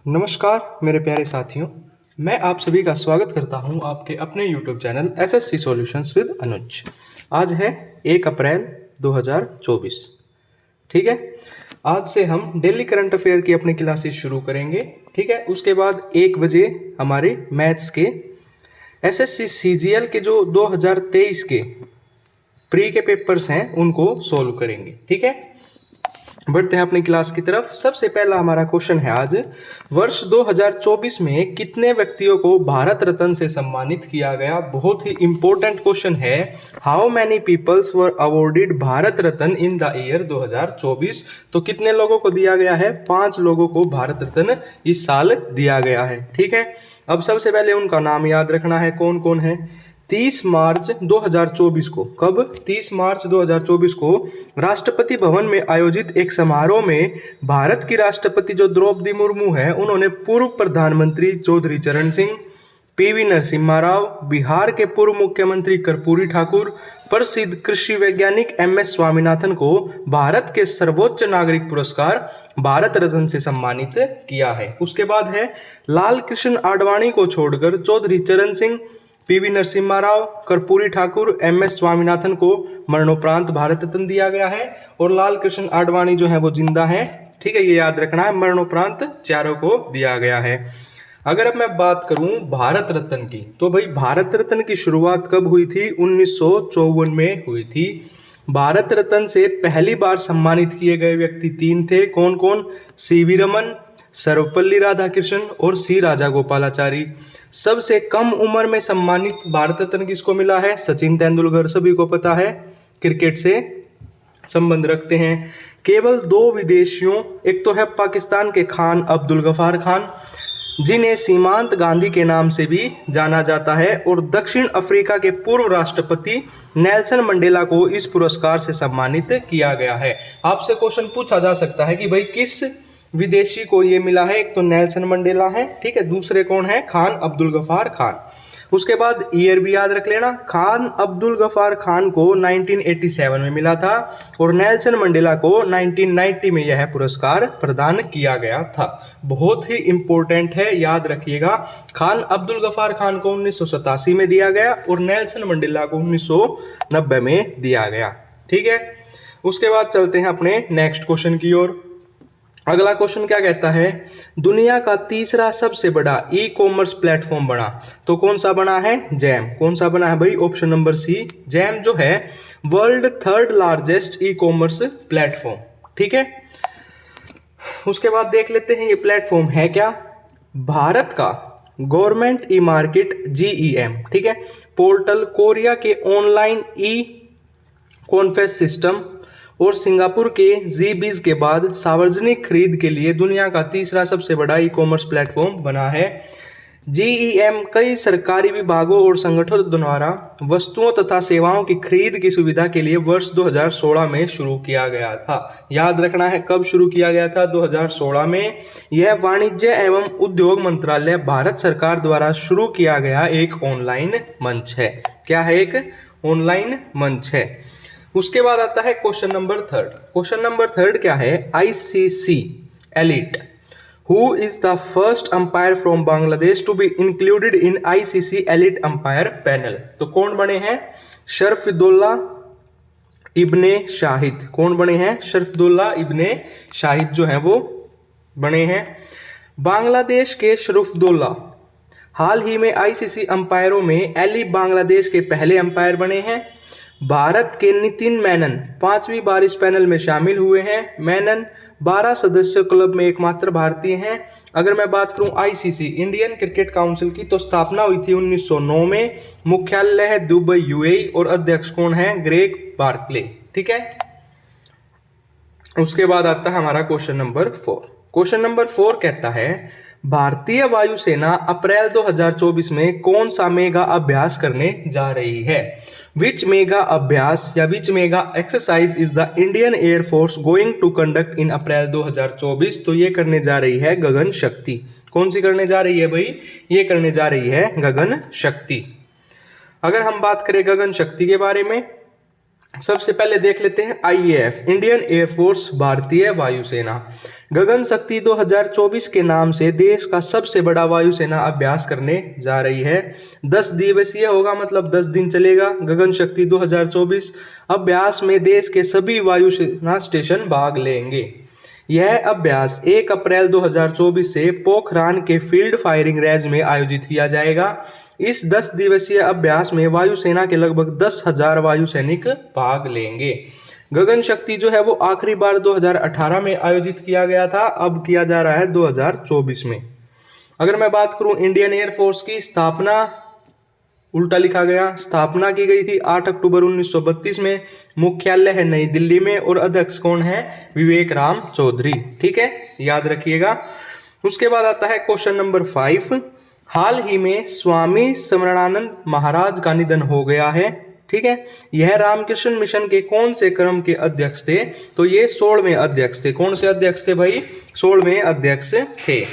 नमस्कार मेरे प्यारे साथियों, मैं आप सभी का स्वागत करता हूं आपके अपने YouTube channel SSC solutions with Anuj. आज है 1 अप्रैल 2024। ठीक है, आज से हम डेली करंट अफेयर की अपनी क्लासेस शुरू करेंगे। ठीक है, उसके बाद 1 बजे हमारे मैथ्स के एसएससी सीजीएल के जो 2023 के प्री के पेपर्स हैं उनको सोल्व करेंगे। ठीक है, बढ़ते हैं अपनी क्लास की तरफ। सबसे पहला हमारा क्वेश्चन है आज, वर्ष 2024 में कितने व्यक्तियों को भारत रत्न से सम्मानित किया गया। बहुत ही इंपॉर्टेंट क्वेश्चन है। How many peoples were awarded Bharat Ratna in the year 2024। तो कितने लोगों को दिया गया है? 5 लोगों को भारत रत्न इस साल दिया गया है। ठीक है, अब सबसे पहले उनका नाम याद रखना है, कौन कौन है। 30 मार्च 2024 को, कब? 30 मार्च 2024 को राष्ट्रपति भवन में आयोजित एक समारोह में भारत की राष्ट्रपति जो द्रौपदी मुर्मू है, उन्होंने पूर्व प्रधानमंत्री चौधरी चरण सिंह, पीवी नरसिम्हा राव, बिहार के पूर्व मुख्यमंत्री कर्पूरी ठाकुर, प्रसिद्ध कृषि वैज्ञानिक एमएस स्वामीनाथन को भारत के सर्वोच्च नागरिक पुरस्कार भारत रत्न से सम्मानित किया है। उसके बाद है लाल कृष्ण आडवाणी को छोड़कर चौधरी चरण सिंह, पीवी नरसिम्हा राव, कर्पूरी ठाकुर, एमएस स्वामीनाथन को मरणोपरांत भारत रत्न दिया गया है और लाल कृष्ण आडवाणी जो है वो जिंदा है। ठीक है, ये याद रखना है, मरणोपरांत चारों को दिया गया है। अगर अब मैं बात करूं भारत रत्न की, तो भाई भारत रत्न की शुरुआत कब हुई थी? 1954 में हुई थी। भारत रत्न से पहली बार सम्मानित किए गए व्यक्ति 3 थे। कौन कौन? सीवी रमन, सर्वपल्ली राधाकृष्णन और सी राजा गोपालाचारी। सबसे कम उम्र में सम्मानित भारत रत्न किसको मिला है? सचिन तेंदुलकर, सभी को पता है, क्रिकेट से संबंध रखते हैं। केवल 2 विदेशियों, एक तो है पाकिस्तान के खान अब्दुल गफार खान, जिन्हें सीमांत गांधी के नाम से भी जाना जाता है, और दक्षिण अफ्रीका के पूर्व राष्ट्रपति नेल्सन मंडेला को इस पुरस्कार से सम्मानित किया गया है। आपसे क्वेश्चन पूछा जा सकता है कि भाई किस विदेशी को ये मिला है? एक तो नेल्सन मंडेला है, ठीक है, दूसरे कौन है? खान अब्दुल गफार खान। उसके बाद ईयर भी याद रख लेना, खान अब्दुल गफार खान को 1987 में मिला था और नेल्सन मंडेला को 1990 में यह पुरस्कार प्रदान किया गया था। बहुत ही इंपॉर्टेंट है, याद रखिएगा। खान अब्दुल गफार खान को 1987 में दिया गया और नेल्सन मंडेला को 1990 में दिया गया। ठीक है, उसके बाद चलते हैं अपने नेक्स्ट क्वेश्चन की ओर। अगला क्वेश्चन क्या कहता है? दुनिया का तीसरा सबसे बड़ा ई कॉमर्स प्लेटफॉर्म बना, तो कौन सा बना है? जैम। कौन सा बना है भाई? ऑप्शन नंबर सी, जैम जो है world 3rd largest e commerce platform. ठीक है, उसके बाद देख लेते हैं ये प्लेटफॉर्म है क्या। भारत का गवर्नमेंट ई मार्केट GEM, ठीक है, पोर्टल, कोरिया के ऑनलाइन ई कॉन्फेस सिस्टम और सिंगापुर के ZBiz के बाद सार्वजनिक खरीद के लिए दुनिया का तीसरा सबसे बड़ा ई कॉमर्स प्लेटफॉर्म बना है। GEM कई सरकारी विभागों और संगठनों द्वारा वस्तुओं तथा सेवाओं की खरीद की सुविधा के लिए वर्ष 2016 में शुरू किया गया था। याद रखना है कब शुरू किया गया था? 2016 में। यह वाणिज्य एवं उद्योग मंत्रालय भारत सरकार द्वारा शुरू किया गया एक ऑनलाइन मंच है। क्या है? एक ऑनलाइन मंच है। उसके बाद आता है क्वेश्चन नंबर 3। क्वेश्चन नंबर 3 क्या है? ICC elite, who is the first umpire from Bangladesh to be included in ICC elite umpire panel. तो कौन बने हैं? शरफुद्दौला इब्ने शाहिद। कौन बने हैं? शरफुद्दौला इब्ने शाहिद जो है वो बने हैं। बांग्लादेश के शरफुद्दौला हाल ही में ICC अंपायरों में एली बांग्लादेश के पहले अंपायर बने हैं। भारत के नितिन मेनन 5वीं बार इस पैनल में शामिल हुए हैं। मेनन 12 सदस्य क्लब में एकमात्र भारतीय हैं। अगर मैं बात करूं ICC इंडियन क्रिकेट काउंसिल की, तो स्थापना हुई थी 1909 में। मुख्यालय है दुबई UAE और अध्यक्ष कौन है? Greg Barclay. ठीक है, उसके बाद आता है हमारा क्वेश्चन नंबर 4। क्वेश्चन नंबर 4 कहता है भारतीय वायुसेना अप्रैल 2024 में कौन सा मेगा अभ्यास करने जा रही है? विच मेगा अभ्यास या which mega exercise is the Indian Air Force going to conduct in April 2024। तो ये करने जा रही है गगन शक्ति। कौन सी करने जा रही है भाई? ये करने जा रही है गगन शक्ति। अगर हम बात करें गगन शक्ति के बारे में, सबसे पहले देख लेते हैं आईएएफ, इंडियन एयरफोर्स, भारतीय वायुसेना। गगन शक्ति 2024 के नाम से देश का सबसे बड़ा वायुसेना अभ्यास करने जा रही है। 10 दिवसीय होगा, मतलब 10 दिन चलेगा। गगन शक्ति 2024 अभ्यास में देश के सभी वायुसेना स्टेशन भाग लेंगे। यह अभ्यास 1 अप्रैल 2024 से पोखरान के फील्ड फायरिंग रेंज में आयोजित किया जाएगा। इस 10 दिवसीय अभ्यास में वायुसेना के लगभग 10,000 वायु सैनिक भाग लेंगे। गगन शक्ति जो है वो आखिरी बार 2018 में आयोजित किया गया था, अब किया जा रहा है 2024 में। अगर मैं बात करूं इंडियन एयरफोर्स की, स्थापना उल्टा लिखा गया, स्थापना की गई थी 8 अक्टूबर 1932 में। मुख्यालय है नई दिल्ली में और अध्यक्ष कौन है? विवेक राम चौधरी। ठीक है, याद रखिएगा। उसके बाद आता है क्वेश्चन नंबर 5। हाल ही में स्वामी समरणानंद महाराज का निधन हो गया है। ठीक है, यह रामकृष्ण मिशन के कौन से क्रम के अध्यक्ष थे? तो ये 16वें अध्यक्ष थे। कौन से अध्यक्ष थे भाई? 16वें अध्यक्ष थे।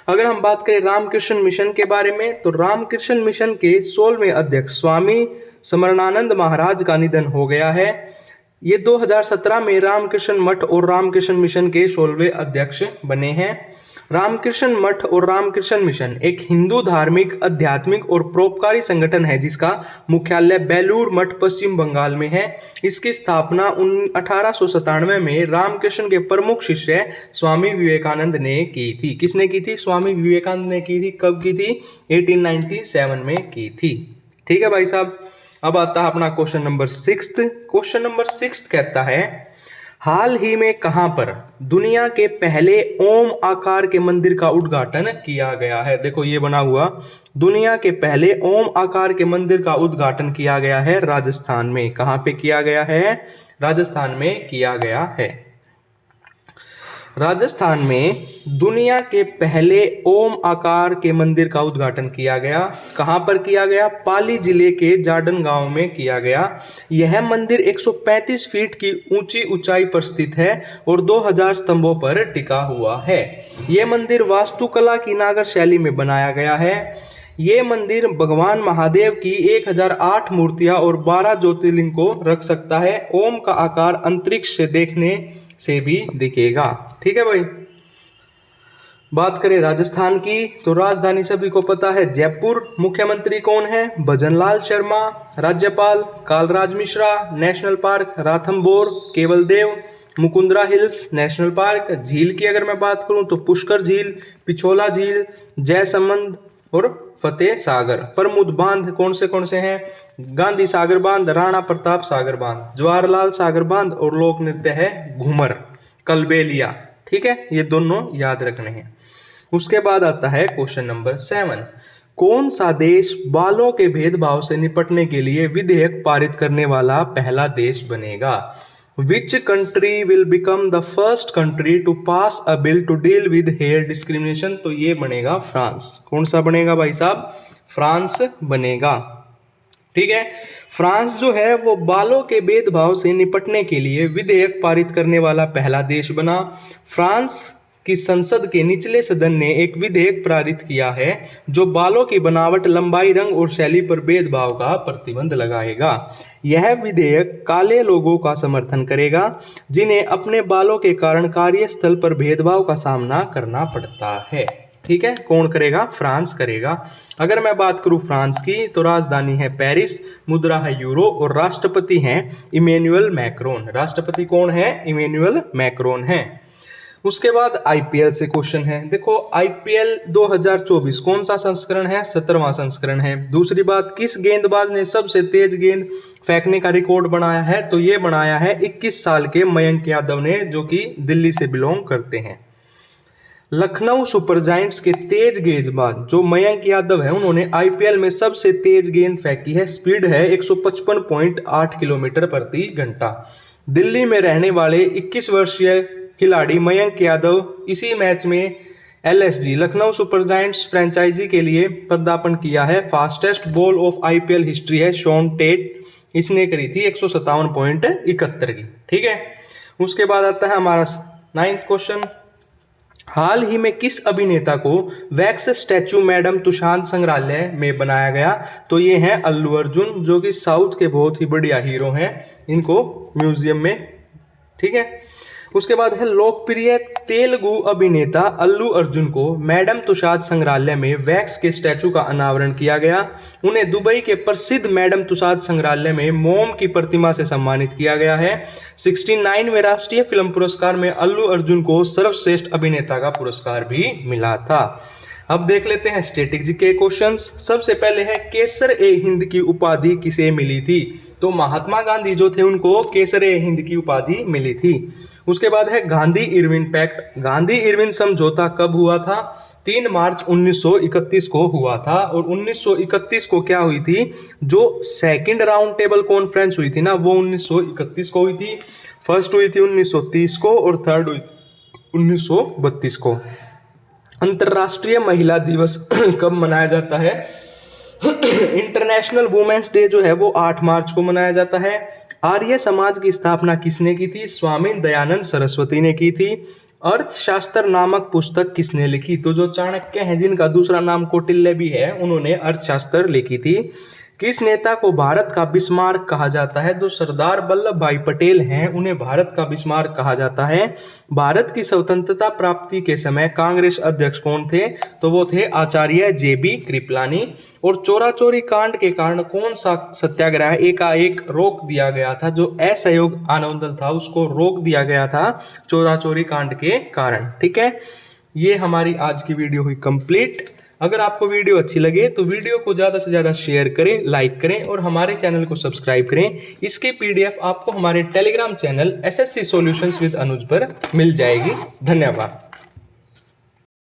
अगर हम बात करें रामकृष्ण मिशन के बारे में, तो रामकृष्ण मिशन के 16वें अध्यक्ष स्वामी समरणानंद महाराज का निधन हो गया है। ये 2017 में रामकृष्ण मठ और रामकृष्ण मिशन के 16वें अध्यक्ष बने हैं। रामकृष्ण मठ और रामकृष्ण मिशन एक हिंदू धार्मिक, आध्यात्मिक और परोपकारी संगठन है जिसका मुख्यालय बेलूर मठ पश्चिम बंगाल में है। इसकी स्थापना 1897 में रामकृष्ण के प्रमुख शिष्य स्वामी विवेकानंद ने की थी। किसने की थी? स्वामी विवेकानंद ने की थी। कब की थी? 1897 में की थी। ठीक है भाई साहब। अब आता है अपना क्वेश्चन नंबर 6। क्वेश्चन नंबर 6 कहता है, हाल ही में कहां पर दुनिया के पहले ओम आकार के मंदिर का उद्घाटन किया गया है? देखो ये बना हुआ, दुनिया के पहले ओम आकार के मंदिर का उद्घाटन किया गया है राजस्थान में। कहां पे किया गया है? राजस्थान में किया गया है। राजस्थान में दुनिया के पहले ओम आकार के मंदिर का उद्घाटन किया गया। कहां पर किया गया? पाली जिले के जाडन गांव में किया गया। यह मंदिर 135 फीट की ऊंचाई पर स्थित है और 2000 स्तंभों पर टिका हुआ है। यह मंदिर वास्तुकला की नागर शैली में बनाया गया है। ये मंदिर भगवान महादेव की 1008 मूर्तियां और 12 ज्योतिर्लिंग को रख सकता है। ओम का आकार अंतरिक्ष से देखने से भी दिखेगा। ठीक है भाई। बात करें राजस्थान की, तो राजधानी सभी को पता है जयपुर। मुख्यमंत्री कौन है? भजनलाल शर्मा। राज्यपाल Kalraj Mishra. National park Ranthambore, Keoladeo. Mukundra hills national park. झील की अगर मैं बात करूं तो पुष्कर झील, पिछोला झील, जयसमंद और फतेह सागर। प्रमुख बांध कौन से हैं? गांधी सागर बांध, राणा प्रताप सागर बांध, जवाहरलाल सागर बांध और लोक नृत्य है घूमर, कलबेलिया। ठीक है, ये दोनों याद रखने हैं। उसके बाद आता है क्वेश्चन नंबर 7। कौन सा देश बालों के भेदभाव से निपटने के लिए विधेयक पारित करने वाला पहला देश बनेगा? Which country will become the first country to pass a bill to deal with hair discrimination? तो ये बनेगा फ्रांस। कौन सा बनेगा भाई साहब? फ्रांस बनेगा। ठीक है, फ्रांस जो है वो बालों के भेदभाव से निपटने के लिए विधेयक पारित करने वाला पहला देश बना। फ्रांस की संसद के निचले सदन ने एक विधेयक पारित किया है जो बालों की बनावट, लंबाई, रंग और शैली पर भेदभाव का प्रतिबंध लगाएगा। यह विधेयक काले लोगों का समर्थन करेगा जिन्हें अपने बालों के कारण कार्यस्थल पर भेदभाव का सामना करना पड़ता है। ठीक है, कौन करेगा? फ्रांस करेगा। अगर मैं बात करूं फ्रांस की, तो राजधानी है पेरिस, मुद्रा है यूरो और राष्ट्रपति हैं इमैनुअल मैक्रोन। राष्ट्रपति कौन है? इमैनुअल मैक्रोन है। उसके बाद आईपीएल से क्वेश्चन है। देखो आईपीएल 2024 कौन सा संस्करण है? 17वां संस्करण है। दूसरी बात, किस गेंदबाज ने सबसे तेज गेंद फेंकने का रिकॉर्ड बनाया है? तो ये बनाया है 21 साल के मयंक यादव ने, जो कि दिल्ली से बिलोंग करते हैं। लखनऊ सुपर जायंट्स के तेज गेंदबाज जो मयंक यादव है, उन्होंने आईपीएल में सबसे तेज गेंद फेंकी है। स्पीड है 155.8 किलोमीटर प्रति घंटा। दिल्ली में रहने वाले 21 वर्षीय खिलाड़ी मयंक यादव इसी मैच में LSG Lucknow super giants franchise के लिए पदार्पण किया है। Fastest ball of IPL history है शॉन टेट, इसने करी थी 157.71 की। ठीक है, उसके बाद आता है हमारा 9th क्वेश्चन। हाल ही में किस अभिनेता को वैक्स स्टैचू मैडम तुषार संग्रहालय में बनाया गया? तो ये हैं अल्लू अर्जुन, जो कि साउथ के बहुत ही बढ़िया हीरो हैं, इनको म्यूजियम में, ठीक है। उसके बाद है लोकप्रिय तेलुगु अभिनेता अल्लू अर्जुन को मैडम तुषार संग्रहालय में वैक्स के स्टैचू का अनावरण किया गया। उन्हें दुबई के प्रसिद्ध मैडम तुषार संग्रहालय में मोम की प्रतिमा से सम्मानित किया गया है। 69वें राष्ट्रीय फिल्म पुरस्कार में अल्लू अर्जुन को सर्वश्रेष्ठ अभिनेता का पुरस्कार भी मिला था। अब देख लेते हैं स्टैटिक जी के क्वेश्चंस। सबसे पहले है केसर ए हिंद की उपाधि किसे मिली थी? तो महात्मा गांधी जो थे उनको केसर ए हिंद की उपाधि मिली थी। उसके बाद है Gandhi Irwin pact. Gandhi Irwin समझौता कब हुआ था? 3 मार्च 1931 को हुआ था। और 1931 को क्या हुई थी? जो सेकंड राउंड टेबल कॉन्फ्रेंस हुई थी ना, वो 1931 को हुई थी। फर्स्ट हुई थी 1930 को और थर्ड हुई 1932 को। अंतर्राष्ट्रीय महिला दिवस कब मनाया जाता है? इंटरनेशनल वुमेन्स डे जो है वो 8 मार्च को मनाया जाता है। आर्य समाज की स्थापना किसने की थी? स्वामी दयानंद सरस्वती ने की थी। अर्थशास्त्र नामक पुस्तक किसने लिखी? तो जो चाणक्य हैं, जिनका दूसरा नाम कौटिल्य भी है, उन्होंने अर्थशास्त्र लिखी थी। किस नेता को भारत का बिस्मार्क कहा जाता है? जो सरदार वल्लभ भाई पटेल हैं, उन्हें भारत का बिस्मार्क कहा जाता है। भारत की स्वतंत्रता प्राप्ति के समय कांग्रेस अध्यक्ष कौन थे? तो वो थे आचार्य JB कृपलानी। और चोरा चोरी कांड के कारण कौन सा सत्याग्रह एकाएक रोक दिया गया था? जो असहयोग आंदोलन था उसको रोक दिया गया था चोरा चोरी कांड के कारण, ठीक है। ये हमारी आज की वीडियो हुई कंप्लीट। अगर आपको वीडियो अच्छी लगे तो वीडियो को ज़्यादा से ज़्यादा शेयर करें, लाइक करें और हमारे चैनल को सब्सक्राइब करें। इसके PDF आपको हमारे Telegram channel SSC solutions with Anuj पर मिल जाएगी। धन्यवाद।